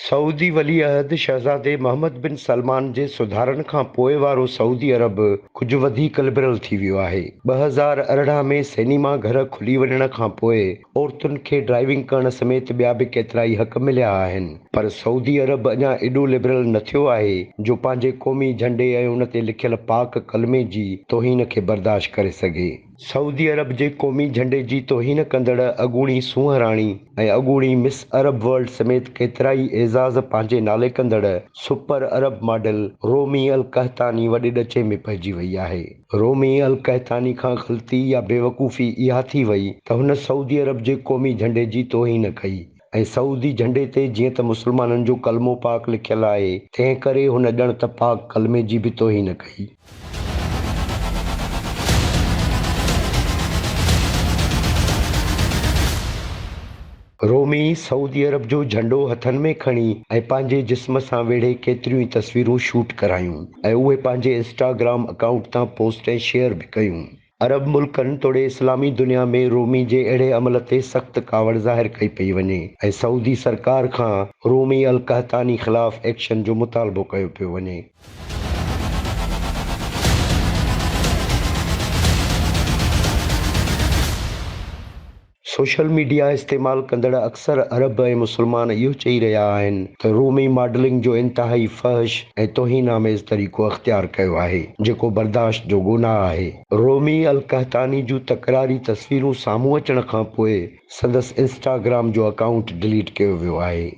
Saudi वली अहद शहज़ादे मोहम्मद बिन सलमान जे सुधारनि खां पोइ वारो सऊदी अरब कुझु वधीक लिबरल थी वियो आहे। 2018 में सिनेमा घर खुली वञण खां पोइ औरतुनि खे ड्राइविंग करण समेत ॿिया बि केतिरा ई हक़ मिलिया आहिनि, पर सऊदी अरब अञा एॾो लिबरल न थियो आहे जो पंहिंजे क़ौमी झंडे ऐं उन ते लिखियल पाक कलमे जी तौहीन खे बर्दाश्त करे सघे। सऊदी अरब जे क़ौमी झंडे जी तौहीन कंदड़ अॻूणी सूंह राणी ऐं अॻूणी मिस अरब वर्ल्ड समेत केतिरा ई एज़ाज़ पंहिंजे नाले कंदड़ सुपर अरब मॉडल रोमी अल कहतानी वॾे ॾचे में पइजी वई आहे। रोमी अल कहतानी खां ग़लती या बेवकूफ़ी इहा थी वई त हुन सऊदी अरब जे क़ौमी झंडे जी तौहीन कई ऐं सऊदी झंडे ते जीअं त मुस्लमाननि जो कलमो पाक लिखियल आहे, तंहिं करे हुन ॼण त पाक कलमे जी बि तौहीन कई। रोमी सऊदी अरब जो झंडो हथनि में खणी ऐं पंहिंजे जिस्म सां वेढ़े केतिरियूं ई तस्वीरूं शूट करायूं ऐं उहे पंहिंजे इंस्टाग्राम अकाउंट तां पोस्ट ऐं शेयर बि कयूं। अरब मुल्कनि तोड़े इस्लामी दुनिया में रोमी जे अहिड़े अमल ते सख़्त कावड़ ज़ाहिर कई पई वञे ऐं सऊदी सरकार खां रोमी अल कहतानी ख़िलाफ़ एक्शन जो मुतालबो कयो पियो वञे। सोशल मीडिया इस्तेमालु कंदड़ अक्सर अरब ऐं मुस्लमान इहो चई रहिया आहिनि त रोमी मॉडलिंग जो इंतिहाई फ़हश ऐं तौहीनामेज़ तरीक़ो अख़्तियार कयो आहे, जेको बर्दाश्त जो गुनाह आहे। रोमी अल कहतानी जूं तकरारी तस्वीरूं साम्हूं अचण खां पोइ संदसि इंस्टाग्राम जो अकाउंट डिलीट कयो वियो आहे।